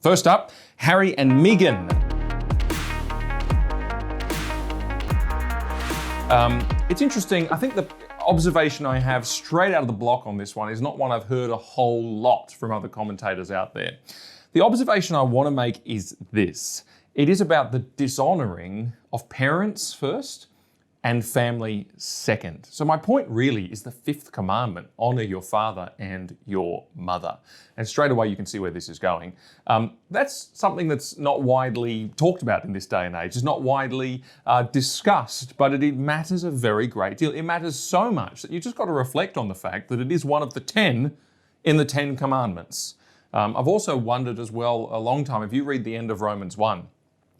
First up, Harry and Meghan. It's interesting. I think the observation I have straight out of the block on this one is not one I've heard a whole lot from other commentators out there. The observation I want to make is this. It is about the dishonoring of parents first and family second. So my point really is the fifth commandment, honor your father and your mother. And straight away you can see where this is going. That's something that's not widely talked about in this day and age. It's not widely discussed, but it matters a very great deal. It matters so much that you just got to reflect on the fact that it is one of the 10 in the 10 commandments. I've also wondered as well a long time, if you read the end of Romans 1,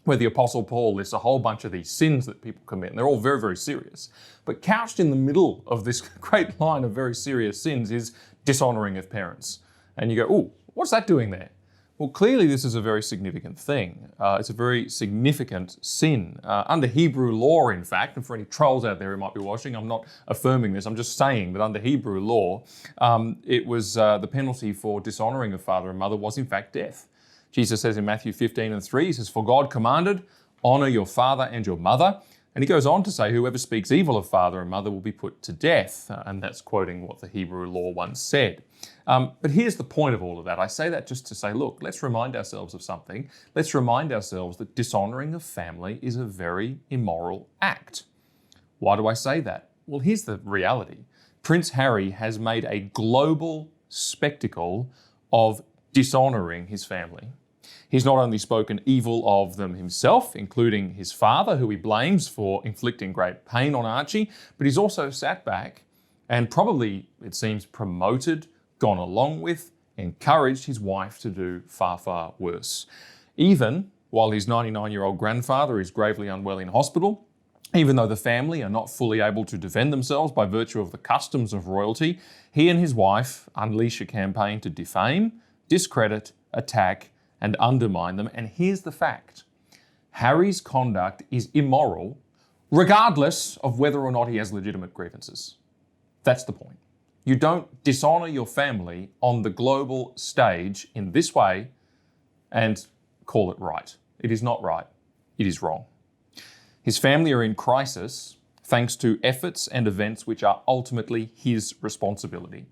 where the Apostle Paul lists a whole bunch of these sins that people commit, and they're all very, very serious. But couched in the middle of this great line of very serious sins is dishonoring of parents. And you go, oh, what's that doing there? Well, clearly this is a very significant thing. It's a very significant sin. Under Hebrew law, in fact, and for any trolls out there who might be watching, I'm not affirming this, I'm just saying that under Hebrew law, it was the penalty for dishonoring a father and mother was in fact death. Jesus says in Matthew 15:3, he says, "For God commanded, honor your father and your mother." And he goes on to say, "Whoever speaks evil of father and mother will be put to death." And that's quoting what the Hebrew law once said. But here's the point of all of that. I say that just to say, look, let's remind ourselves of something. Let's remind ourselves that dishonoring of family is a very immoral act. Why do I say that? Well, here's the reality. Prince Harry has made a global spectacle of dishonoring his family. He's not only spoken evil of them himself, including his father, who he blames for inflicting great pain on Archie, but he's also sat back and probably, it seems, promoted, gone along with, encouraged his wife to do far, far worse. Even while his 99-year-old grandfather is gravely unwell in hospital, even though the family are not fully able to defend themselves by virtue of the customs of royalty, he and his wife unleash a campaign to defame, discredit, attack, and undermine them. And here's the fact. Harry's conduct is immoral, regardless of whether or not he has legitimate grievances. That's the point. You don't dishonor your family on the global stage in this way and call it right. It is not right. It is wrong. His family are in crisis thanks to efforts and events which are ultimately his responsibility.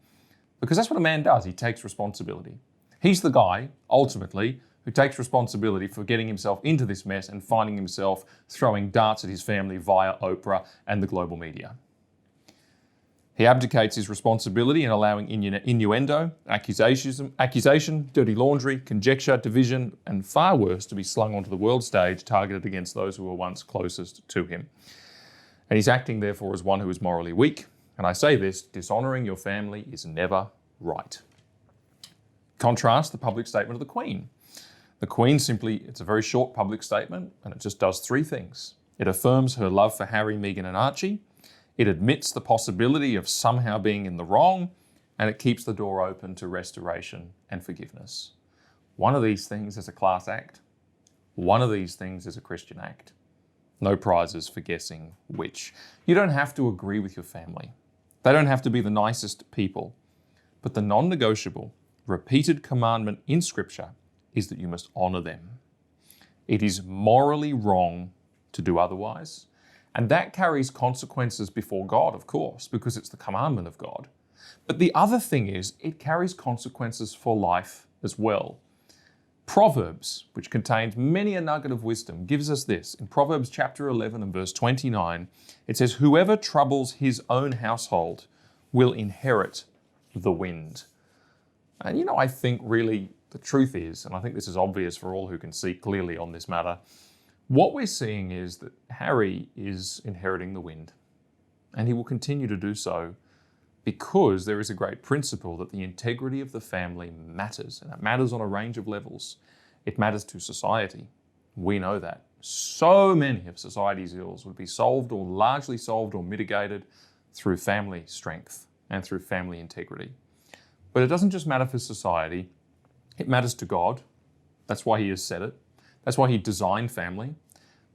Because that's what a man does. He takes responsibility. He's the guy, ultimately, who takes responsibility for getting himself into this mess and finding himself throwing darts at his family via Oprah and the global media. He abdicates his responsibility in allowing innuendo, accusation, dirty laundry, conjecture, division, and far worse to be slung onto the world stage, targeted against those who were once closest to him. And he's acting, therefore, as one who is morally weak. And I say this, dishonoring your family is never right. Contrast the public statement of the Queen. The Queen it's a very short public statement, and it just does three things. It affirms her love for Harry, Meghan, and Archie. It admits the possibility of somehow being in the wrong, and it keeps the door open to restoration and forgiveness. One of these things is a class act. One of these things is a Christian act. No prizes for guessing which. You don't have to agree with your family. They don't have to be the nicest people. But the non-negotiable, repeated commandment in Scripture is that you must honor them. It is morally wrong to do otherwise. And that carries consequences before God, of course, because it's the commandment of God. But the other thing is, it carries consequences for life as well. Proverbs, which contains many a nugget of wisdom, gives us this. In Proverbs chapter 11 and verse 29, it says, "Whoever troubles his own household will inherit the wind." And I think really the truth is, and I think this is obvious for all who can see clearly on this matter, what we're seeing is that Harry is inheriting the wind. And he will continue to do so because there is a great principle that the integrity of the family matters. And it matters on a range of levels. It matters to society. We know that. So many of society's ills would be solved or largely solved or mitigated through family strength and through family integrity. But it doesn't just matter for society. It matters to God. That's why he has said it. That's why he designed family.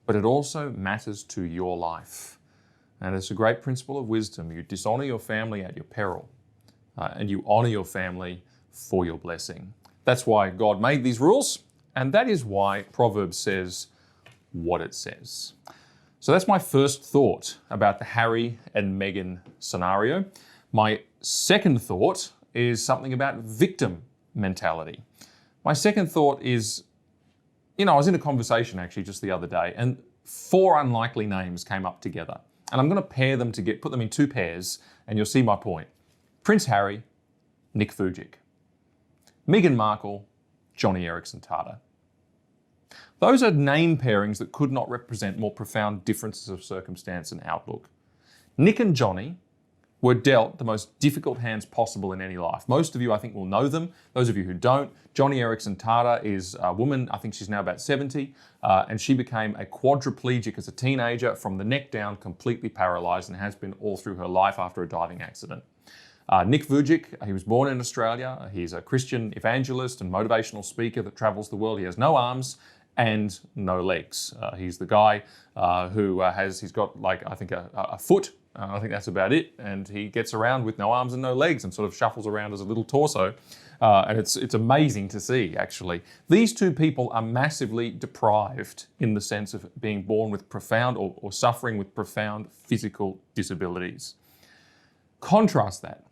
But it also matters to your life. And it's a great principle of wisdom. You dishonor your family at your peril, and you honor your family for your blessing. That's why God made these rules, And that is why Proverbs says what it says. So that's my first thought about the Harry and Meghan scenario. My second thought is something about victim mentality. My second thought is, I was in a conversation actually just the other day, and 4 unlikely names came up together. And I'm going to pair them together, put them in 2 pairs, and you'll see my point. Prince Harry, Nick Vujicic. Meghan Markle, Johnny Eriksson-Tada. Those are name pairings that could not represent more profound differences of circumstance and outlook. Nick and Johnny were dealt the most difficult hands possible in any life. Most of you, I think, will know them. Those of you who don't, Johnny Eriksson-Tada is a woman, I think she's now about 70, and she became a quadriplegic as a teenager from the neck down, completely paralysed, and has been all through her life after a diving accident. Nick Vujicic, he was born in Australia. He's a Christian evangelist and motivational speaker that travels the world. He has no arms and no legs. He's the guy he's got like, I think a foot. I think that's about it. And he gets around with no arms and no legs and sort of shuffles around as a little torso. And it's amazing to see, actually. These 2 people are massively deprived in the sense of being born with profound or suffering with profound physical disabilities. Contrast that.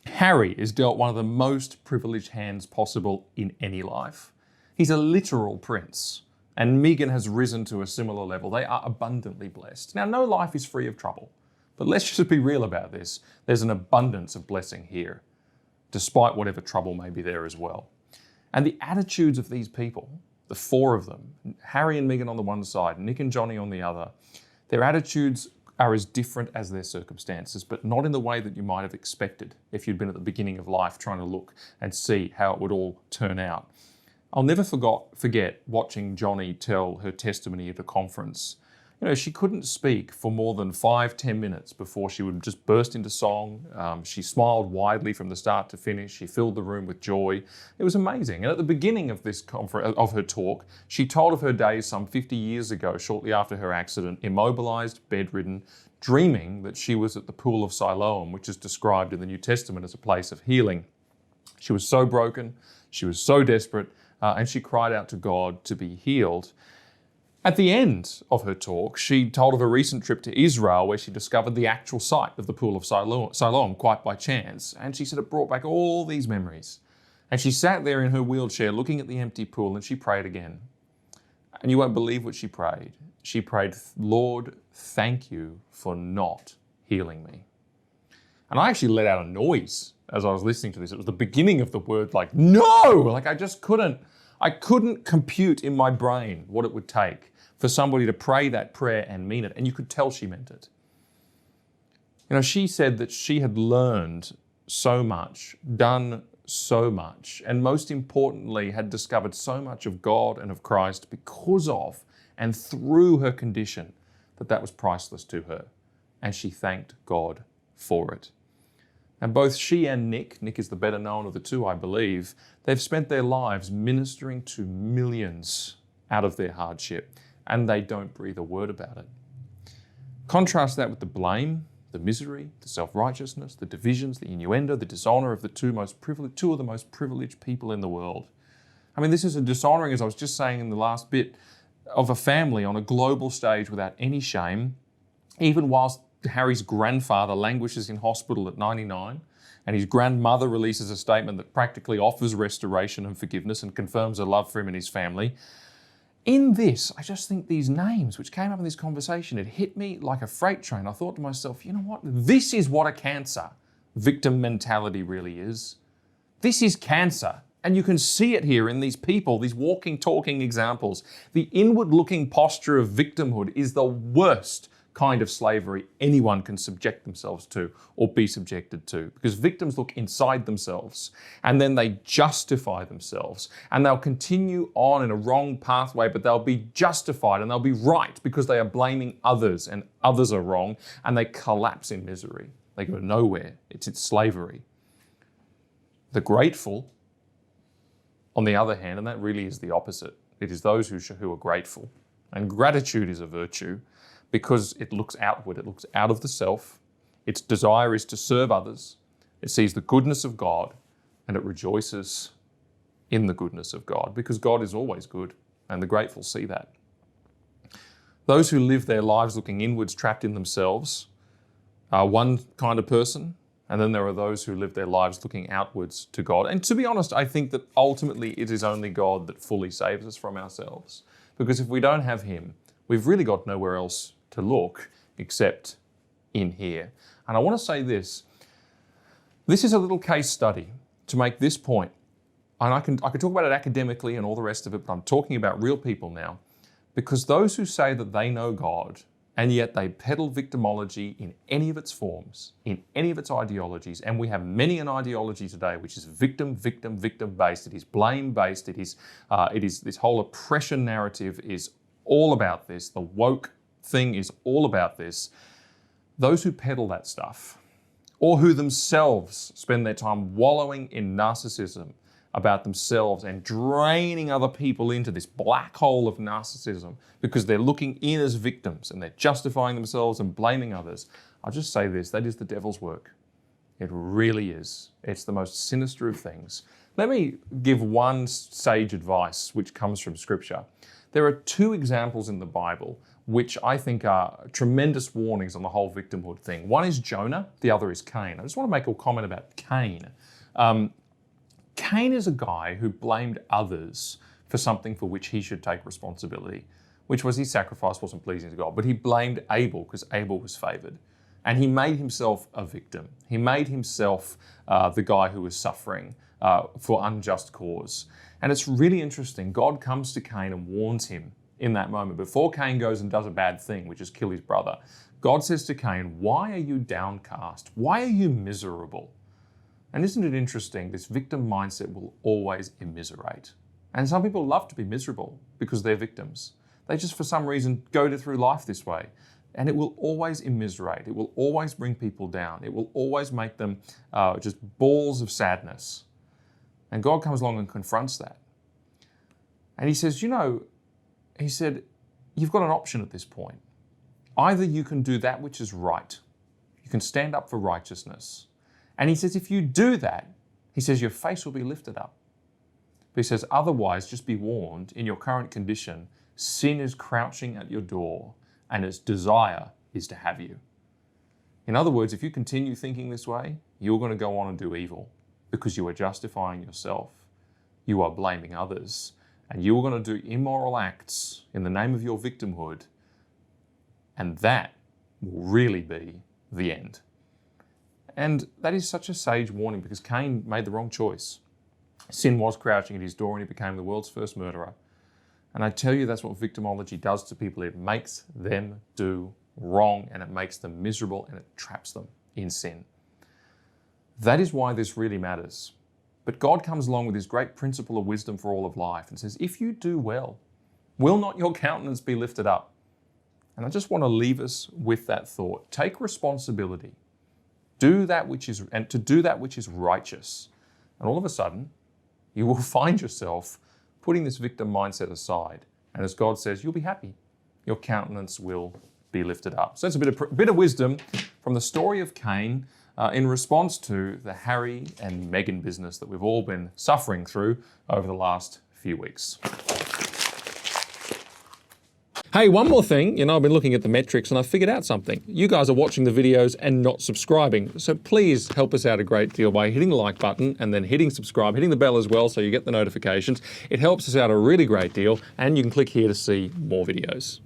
Harry is dealt one of the most privileged hands possible in any life. He's a literal prince. And Meghan has risen to a similar level. They are abundantly blessed. Now, no life is free of trouble. But let's just be real about this. There's an abundance of blessing here, despite whatever trouble may be there as well. And the attitudes of these people, the 4 of them, Harry and Meghan on the one side, Nick and Johnny on the other, their attitudes are as different as their circumstances, but not in the way that you might have expected if you'd been at the beginning of life trying to look and see how it would all turn out. I'll never forget watching Johnny tell her testimony at a conference. She couldn't speak for more than 5-10 minutes before she would just burst into song. She smiled widely from the start to finish. She filled the room with joy. It was amazing. And at the beginning of this of her talk, she told of her days some 50 years ago, shortly after her accident, immobilized, bedridden, dreaming that she was at the pool of Siloam, which is described in the New Testament as a place of healing. She was so broken, she was so desperate, and she cried out to God to be healed. At the end of her talk, she told of a recent trip to Israel where she discovered the actual site of the pool of Siloam quite by chance. And she said it brought back all these memories. And she sat there in her wheelchair looking at the empty pool and she prayed again. And you won't believe what she prayed. She prayed, "Lord, thank you for not healing me." And I actually let out a noise as I was listening to this. It was the beginning of the word like, no! Like I couldn't compute in my brain what it would take for somebody to pray that prayer and mean it. And you could tell she meant it. She said that she had learned so much, done so much, and most importantly, had discovered so much of God and of Christ because of and through her condition that was priceless to her. And she thanked God for it. And both she and Nick is the better known of the 2, I believe, they've spent their lives ministering to millions out of their hardship, and they don't breathe a word about it. Contrast that with the blame, the misery, the self-righteousness, the divisions, the innuendo, the dishonour of the 2 of the most privileged people in the world. I mean, this is a dishonoring, as I was just saying in the last bit, of a family on a global stage without any shame, even whilst Harry's grandfather languishes in hospital at 99, and his grandmother releases a statement that practically offers restoration and forgiveness and confirms her love for him and his family. In this, I just think these names, which came up in this conversation, it hit me like a freight train. I thought to myself, you know what? This is what a cancer victim mentality really is. This is cancer. And you can see it here in these people, these walking, talking examples. The inward-looking posture of victimhood is the worst kind of slavery anyone can subject themselves to or be subjected to, because victims look inside themselves and then they justify themselves and they'll continue on in a wrong pathway, but they'll be justified and they'll be right because they are blaming others and others are wrong, and they collapse in misery. They go nowhere. It's slavery. The grateful, on the other hand, and that really is the opposite. It is those who are grateful. And gratitude is a virtue because it looks outward. It looks out of the self. Its desire is to serve others. It sees the goodness of God and it rejoices in the goodness of God, because God is always good, and the grateful see that. Those who live their lives looking inwards, trapped in themselves, are one kind of person, and then there are those who live their lives looking outwards to God. And to be honest, I think that ultimately it is only God that fully saves us from ourselves, because if we don't have Him, we've really got nowhere else to look except in here. And I want to say this. This is a little case study to make this point. And I could talk about it academically and all the rest of it, but I'm talking about real people now. Because those who say that they know God, and yet they peddle victimology in any of its forms, in any of its ideologies, and we have many an ideology today which is victim based, it is blame based, it is this whole oppression narrative is all about this, the woke thing is all about this. Those who peddle that stuff, or who themselves spend their time wallowing in narcissism about themselves and draining other people into this black hole of narcissism because they're looking in as victims and they're justifying themselves and blaming others. I'll just say this, that is the devil's work. It really is. It's the most sinister of things. Let me give one sage advice which comes from Scripture. There are two examples in the Bible which I think are tremendous warnings on the whole victimhood thing. One is Jonah, the other is Cain. I just want to make a comment about Cain. Cain is a guy who blamed others for something for which he should take responsibility, which was his sacrifice wasn't pleasing to God. But he blamed Abel because Abel was favored. And he made himself a victim. He made himself the guy who was suffering for unjust cause. And it's really interesting. God comes to Cain and warns him in that moment. Before Cain goes and does a bad thing, which is kill his brother, God says to Cain, "Why are you downcast? Why are you miserable?" And isn't it interesting? This victim mindset will always immiserate. And some people love to be miserable because they're victims. They just, for some reason, go through life this way. And it will always immiserate. It will always bring people down. It will always make them just balls of sadness. And God comes along and confronts that. And He says, He said, you've got an option at this point. Either you can do that which is right. You can stand up for righteousness. And He says, if you do that, He says, your face will be lifted up. But He says, otherwise, just be warned, in your current condition, sin is crouching at your door and its desire is to have you. In other words, if you continue thinking this way, you're going to go on and do evil because you are justifying yourself. You are blaming others. And you are going to do immoral acts in the name of your victimhood. And that will really be the end. And that is such a sage warning because Cain made the wrong choice. Sin was crouching at his door and he became the world's first murderer. And I tell you, that's what victimology does to people. It makes them do wrong and it makes them miserable and it traps them in sin. That is why this really matters. But God comes along with His great principle of wisdom for all of life and says, if you do well, will not your countenance be lifted up? And I just want to leave us with that thought. Take responsibility. Do that which is, and to do that which is righteous. And all of a sudden, you will find yourself putting this victim mindset aside. And as God says, you'll be happy. Your countenance will be lifted up. So that's a bit of wisdom from the story of Cain in response to the Harry and Meghan business that we've all been suffering through over the last few weeks. Hey, one more thing. I've been looking at the metrics and I figured out something. You guys are watching the videos and not subscribing. So please help us out a great deal by hitting the like button and then hitting subscribe, hitting the bell as well so you get the notifications. It helps us out a really great deal and you can click here to see more videos.